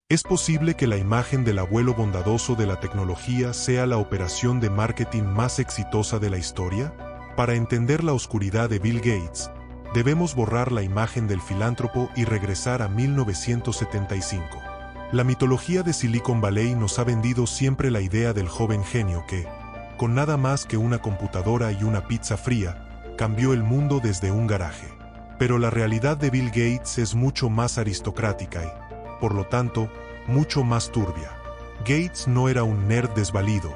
Es posible que la imagen del abuelo bondadoso de la tecnología sea la operación de marketing más exitosa de la historia. Para entender la oscuridad de Bill Gates, debemos borrar la imagen del filántropo y regresar a 1975. La mitología de Silicon Valley nos ha vendido siempre la idea del joven genio que, con nada más que una computadora y una pizza fría, cambió el mundo desde un garaje. Pero la realidad de Bill Gates es mucho más aristocrática y, por lo tanto, mucho más turbia. Gates no era un nerd desvalido,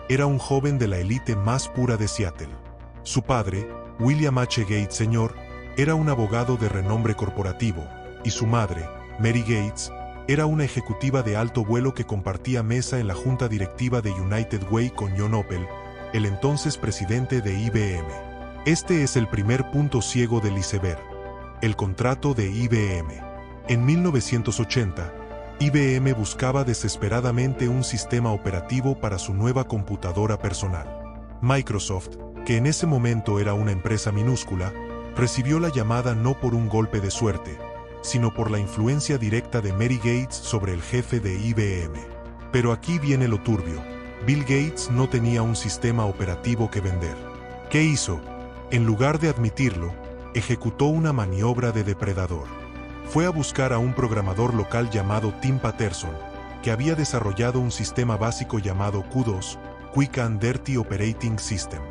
era un joven de la élite más pura de Seattle. Su padre, William H. Gates Sr., era un abogado de renombre corporativo, y su madre, Mary Gates, era una ejecutiva de alto vuelo que compartía mesa en la junta directiva de United Way con John Opel, el entonces presidente de IBM. Este es el primer punto ciego del iceberg: el contrato de IBM. En 1980, IBM buscaba desesperadamente un sistema operativo para su nueva computadora personal. Microsoft, que en ese momento era una empresa minúscula, recibió la llamada no por un golpe de suerte, sino por la influencia directa de Mary Gates sobre el jefe de IBM. Pero aquí viene lo turbio: Bill Gates no tenía un sistema operativo que vender. ¿Qué hizo? En lugar de admitirlo, ejecutó una maniobra de depredador. Fue a buscar a un programador local llamado Tim Paterson, que había desarrollado un sistema básico llamado Q2, Quick and Dirty Operating System.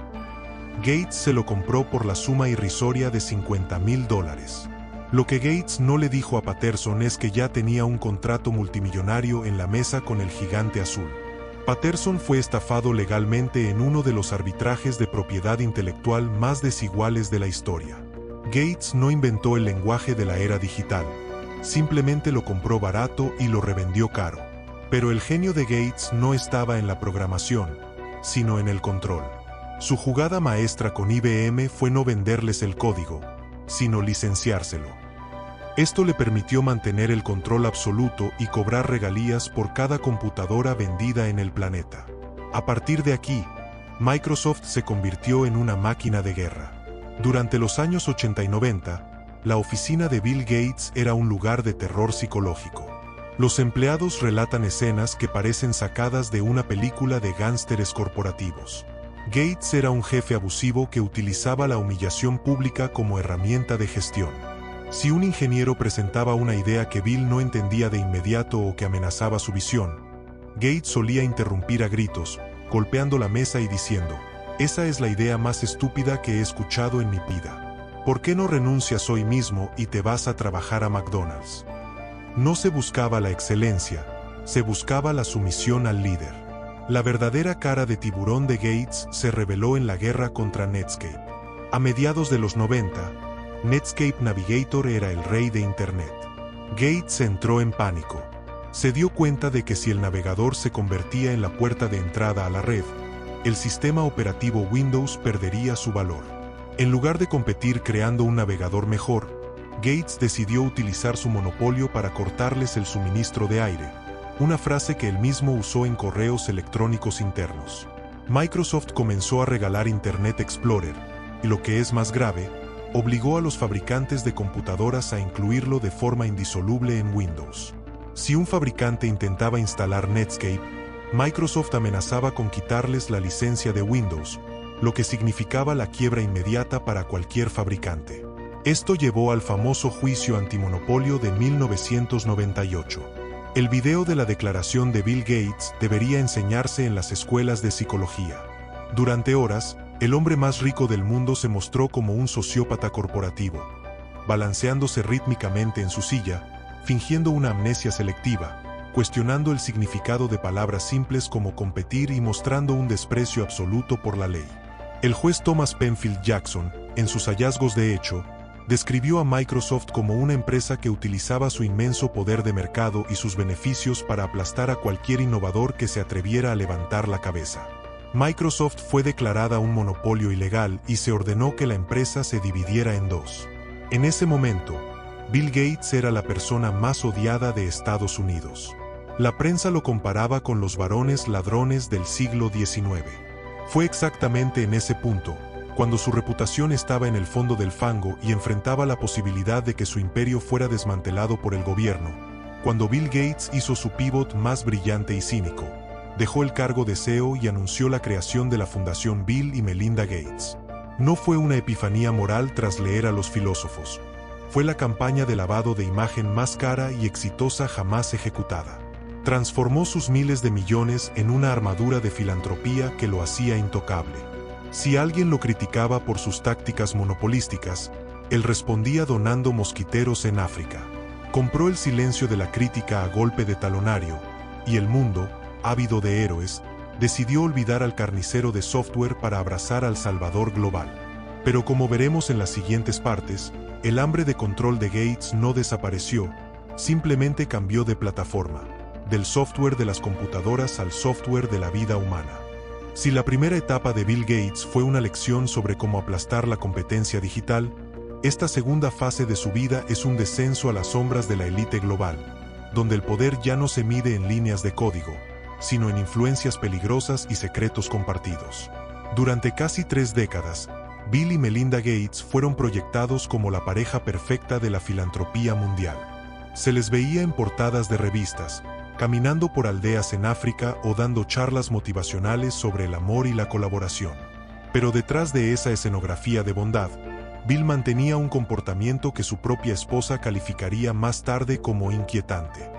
Gates se lo compró por la suma irrisoria de $50,000. Lo que Gates no le dijo a Paterson es que ya tenía un contrato multimillonario en la mesa con el gigante azul. Paterson fue estafado legalmente en uno de los arbitrajes de propiedad intelectual más desiguales de la historia. Gates no inventó el lenguaje de la era digital, simplemente lo compró barato y lo revendió caro. Pero el genio de Gates no estaba en la programación, sino en el control. Su jugada maestra con IBM fue no venderles el código, sino licenciárselo. Esto le permitió mantener el control absoluto y cobrar regalías por cada computadora vendida en el planeta. A partir de aquí, Microsoft se convirtió en una máquina de guerra. Durante los años 80 y 90, la oficina de Bill Gates era un lugar de terror psicológico. Los empleados relatan escenas que parecen sacadas de una película de gánsteres corporativos. Gates era un jefe abusivo que utilizaba la humillación pública como herramienta de gestión. Si un ingeniero presentaba una idea que Bill no entendía de inmediato o que amenazaba su visión, Gates solía interrumpir a gritos, golpeando la mesa y diciendo: «Esa es la idea más estúpida que he escuchado en mi vida. ¿Por qué no renuncias hoy mismo y te vas a trabajar a McDonald's?». No se buscaba la excelencia, se buscaba la sumisión al líder. La verdadera cara de tiburón de Gates se reveló en la guerra contra Netscape. A mediados de los 90, Netscape Navigator era el rey de Internet. Gates entró en pánico. Se dio cuenta de que si el navegador se convertía en la puerta de entrada a la red, el sistema operativo Windows perdería su valor. En lugar de competir creando un navegador mejor, Gates decidió utilizar su monopolio para cortarles el suministro de aire, una frase que él mismo usó en correos electrónicos internos. Microsoft comenzó a regalar Internet Explorer, y lo que es más grave, obligó a los fabricantes de computadoras a incluirlo de forma indisoluble en Windows. Si un fabricante intentaba instalar Netscape, Microsoft amenazaba con quitarles la licencia de Windows, lo que significaba la quiebra inmediata para cualquier fabricante. Esto llevó al famoso juicio antimonopolio de 1998. El video de la declaración de Bill Gates debería enseñarse en las escuelas de psicología. Durante horas, el hombre más rico del mundo se mostró como un sociópata corporativo, balanceándose rítmicamente en su silla, fingiendo una amnesia selectiva, cuestionando el significado de palabras simples como competir y mostrando un desprecio absoluto por la ley. El juez Thomas Penfield Jackson, en sus hallazgos de hecho, describió a Microsoft como una empresa que utilizaba su inmenso poder de mercado y sus beneficios para aplastar a cualquier innovador que se atreviera a levantar la cabeza. Microsoft fue declarada un monopolio ilegal y se ordenó que la empresa se dividiera en dos. En ese momento, Bill Gates era la persona más odiada de Estados Unidos. La prensa lo comparaba con los varones ladrones del siglo XIX. Fue exactamente en ese punto, cuando su reputación estaba en el fondo del fango y enfrentaba la posibilidad de que su imperio fuera desmantelado por el gobierno, cuando Bill Gates hizo su pivot más brillante y cínico. Dejó el cargo de CEO y anunció la creación de la Fundación Bill y Melinda Gates. No fue una epifanía moral tras leer a los filósofos. Fue la campaña de lavado de imagen más cara y exitosa jamás ejecutada. Transformó sus miles de millones en una armadura de filantropía que lo hacía intocable. Si alguien lo criticaba por sus tácticas monopolísticas, él respondía donando mosquiteros en África. Compró el silencio de la crítica a golpe de talonario, y el mundo, ávido de héroes, decidió olvidar al carnicero de software para abrazar al salvador global. Pero como veremos en las siguientes partes, el hambre de control de Gates no desapareció, simplemente cambió de plataforma, del software de las computadoras al software de la vida humana. Si la primera etapa de Bill Gates fue una lección sobre cómo aplastar la competencia digital, esta segunda fase de su vida es un descenso a las sombras de la élite global, donde el poder ya no se mide en líneas de código, sino en influencias peligrosas y secretos compartidos. Durante casi 3 décadas, Bill y Melinda Gates fueron proyectados como la pareja perfecta de la filantropía mundial. Se les veía en portadas de revistas, caminando por aldeas en África o dando charlas motivacionales sobre el amor y la colaboración. Pero detrás de esa escenografía de bondad, Bill mantenía un comportamiento que su propia esposa calificaría más tarde como inquietante.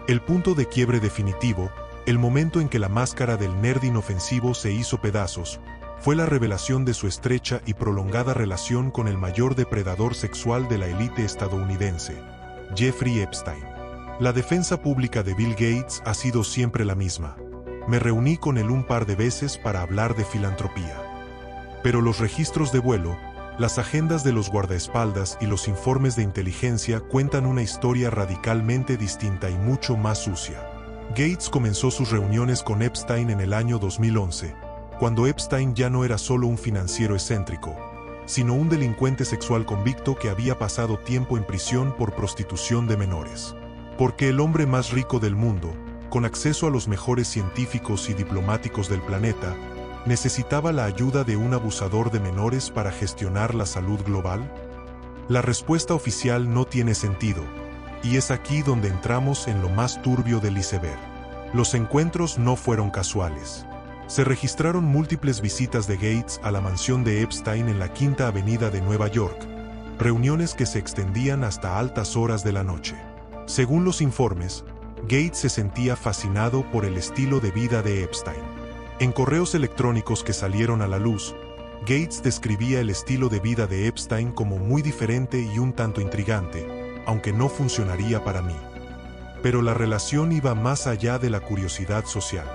El punto de quiebre definitivo, el momento en que la máscara del nerd inofensivo se hizo pedazos, fue la revelación de su estrecha y prolongada relación con el mayor depredador sexual de la élite estadounidense, Jeffrey Epstein. La defensa pública de Bill Gates ha sido siempre la misma. Me reuní con él un par de veces para hablar de filantropía. Pero los registros de vuelo, las agendas de los guardaespaldas y los informes de inteligencia cuentan una historia radicalmente distinta y mucho más sucia. Gates comenzó sus reuniones con Epstein en el año 2011, cuando Epstein ya no era solo un financiero excéntrico, sino un delincuente sexual convicto que había pasado tiempo en prisión por prostitución de menores. Porque el hombre más rico del mundo, con acceso a los mejores científicos y diplomáticos del planeta, necesitaba la ayuda de un abusador de menores para gestionar la salud global? La respuesta oficial no tiene sentido, y es aquí donde entramos en lo más turbio del iceberg. Los encuentros no fueron casuales. Se registraron múltiples visitas de Gates a la mansión de Epstein en la Quinta Avenida de Nueva York, reuniones que se extendían hasta altas horas de la noche. Según los informes, Gates se sentía fascinado por el estilo de vida de Epstein. En correos electrónicos que salieron a la luz, Gates describía el estilo de vida de Epstein como muy diferente y un tanto intrigante, aunque no funcionaría para mí. Pero la relación iba más allá de la curiosidad social.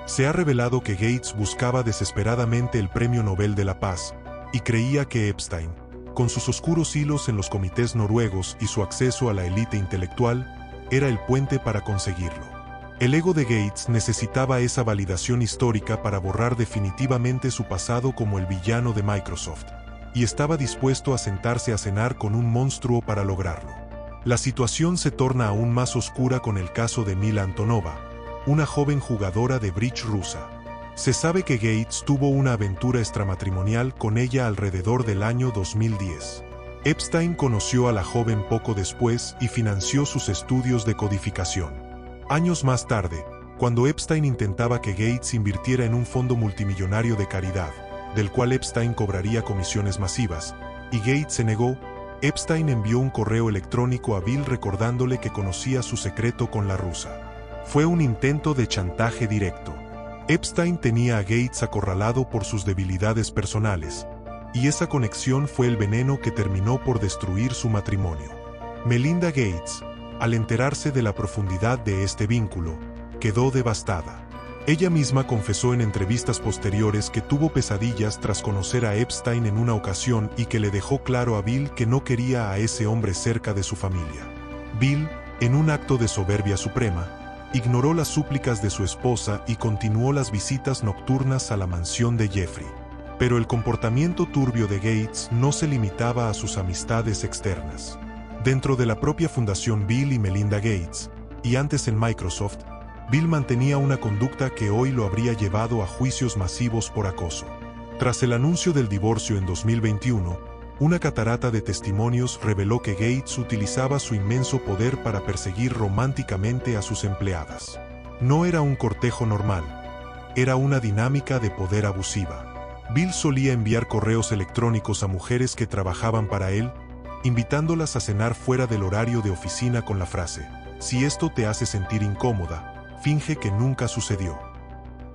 Se ha revelado que Gates buscaba desesperadamente el Premio Nobel de la Paz, y creía que Epstein, con sus oscuros hilos en los comités noruegos y su acceso a la élite intelectual, era el puente para conseguirlo. El ego de Gates necesitaba esa validación histórica para borrar definitivamente su pasado como el villano de Microsoft, y estaba dispuesto a sentarse a cenar con un monstruo para lograrlo. La situación se torna aún más oscura con el caso de Mila Antonova, una joven jugadora de bridge rusa. Se sabe que Gates tuvo una aventura extramatrimonial con ella alrededor del año 2010. Epstein conoció a la joven poco después y financió sus estudios de codificación. Años más tarde, cuando Epstein intentaba que Gates invirtiera en un fondo multimillonario de caridad, del cual Epstein cobraría comisiones masivas, y Gates se negó, Epstein envió un correo electrónico a Bill recordándole que conocía su secreto con la rusa. Fue un intento de chantaje directo. Epstein tenía a Gates acorralado por sus debilidades personales, y esa conexión fue el veneno que terminó por destruir su matrimonio. Melinda Gates, al enterarse de la profundidad de este vínculo, quedó devastada. Ella misma confesó en entrevistas posteriores que tuvo pesadillas tras conocer a Epstein en una ocasión y que le dejó claro a Bill que no quería a ese hombre cerca de su familia. Bill, en un acto de soberbia suprema, ignoró las súplicas de su esposa y continuó las visitas nocturnas a la mansión de Jeffrey. Pero el comportamiento turbio de Gates no se limitaba a sus amistades externas. Dentro de la propia fundación Bill y Melinda Gates, y antes en Microsoft, Bill mantenía una conducta que hoy lo habría llevado a juicios masivos por acoso. Tras el anuncio del divorcio en 2021, Una catarata de testimonios reveló que Gates utilizaba su inmenso poder para perseguir románticamente a sus empleadas. No era un cortejo normal, era una dinámica de poder abusiva. Bill solía enviar correos electrónicos a mujeres que trabajaban para él, invitándolas a cenar fuera del horario de oficina con la frase: "Si esto te hace sentir incómoda, finge que nunca sucedió".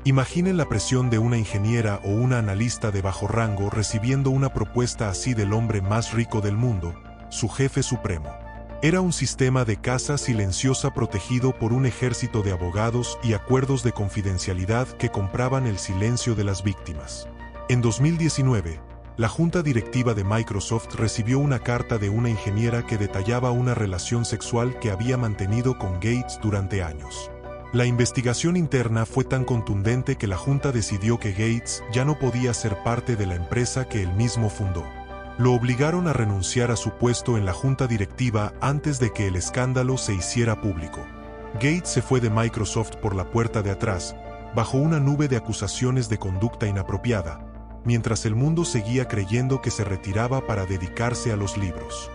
Imaginen la presión de una ingeniera o una analista de bajo rango recibiendo una propuesta así del hombre más rico del mundo, su jefe supremo. Era un sistema de caza silenciosa protegido por un ejército de abogados y acuerdos de confidencialidad que compraban el silencio de las víctimas. En 2019, la junta directiva de Microsoft recibió una carta de una ingeniera que detallaba una relación sexual que había mantenido con Gates durante años. La investigación interna fue tan contundente que la junta decidió que Gates ya no podía ser parte de la empresa que él mismo fundó. Lo obligaron a renunciar a su puesto en la junta directiva antes de que el escándalo se hiciera público. Gates se fue de Microsoft por la puerta de atrás, bajo una nube de acusaciones de conducta inapropiada, mientras el mundo seguía creyendo que se retiraba para dedicarse a los libros.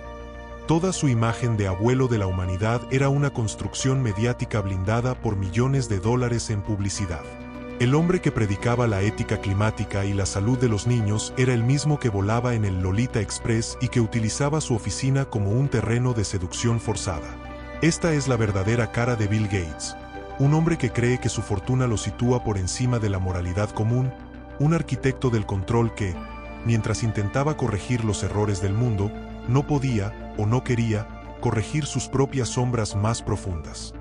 Toda su imagen de abuelo de la humanidad era una construcción mediática blindada por millones de dólares en publicidad. El hombre que predicaba la ética climática y la salud de los niños era el mismo que volaba en el Lolita Express y que utilizaba su oficina como un terreno de seducción forzada. Esta es la verdadera cara de Bill Gates, un hombre que cree que su fortuna lo sitúa por encima de la moralidad común, un arquitecto del control que, mientras intentaba corregir los errores del mundo, no podía, o no quería, corregir sus propias sombras más profundas.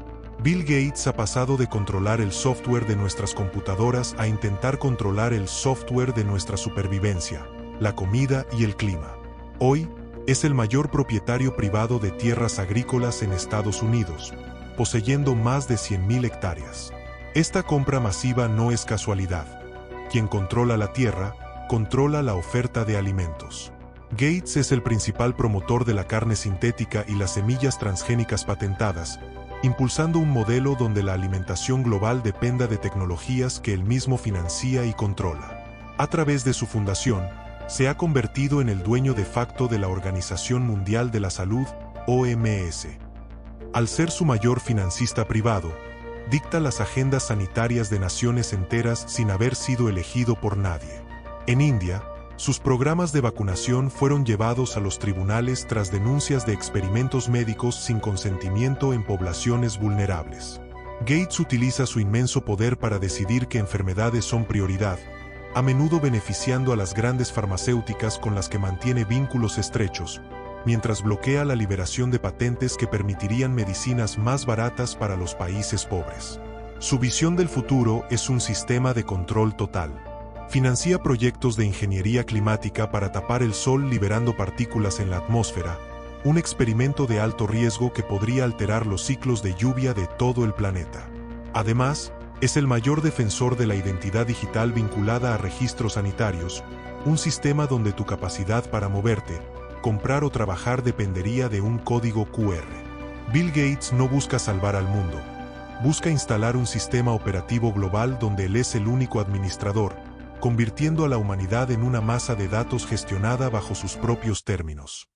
Bill Gates ha pasado de controlar el software de nuestras computadoras a intentar controlar el software de nuestra supervivencia, la comida y el clima. Hoy, es el mayor propietario privado de tierras agrícolas en Estados Unidos, poseyendo más de 100.000 hectáreas. Esta compra masiva no es casualidad. Quien controla la tierra, controla la oferta de alimentos. Gates es el principal promotor de la carne sintética y las semillas transgénicas patentadas, impulsando un modelo donde la alimentación global dependa de tecnologías que él mismo financia y controla. A través de su fundación, se ha convertido en el dueño de facto de la Organización Mundial de la Salud, OMS. Al ser su mayor financista privado, dicta las agendas sanitarias de naciones enteras sin haber sido elegido por nadie. En India, sus programas de vacunación fueron llevados a los tribunales tras denuncias de experimentos médicos sin consentimiento en poblaciones vulnerables. Gates utiliza su inmenso poder para decidir qué enfermedades son prioridad, a menudo beneficiando a las grandes farmacéuticas con las que mantiene vínculos estrechos, mientras bloquea la liberación de patentes que permitirían medicinas más baratas para los países pobres. Su visión del futuro es un sistema de control total. Financia proyectos de ingeniería climática para tapar el sol liberando partículas en la atmósfera, un experimento de alto riesgo que podría alterar los ciclos de lluvia de todo el planeta. Además, es el mayor defensor de la identidad digital vinculada a registros sanitarios, un sistema donde tu capacidad para moverte, comprar o trabajar dependería de un código QR. Bill Gates no busca salvar al mundo, busca instalar un sistema operativo global donde él es el único administrador, convirtiendo a la humanidad en una masa de datos gestionada bajo sus propios términos.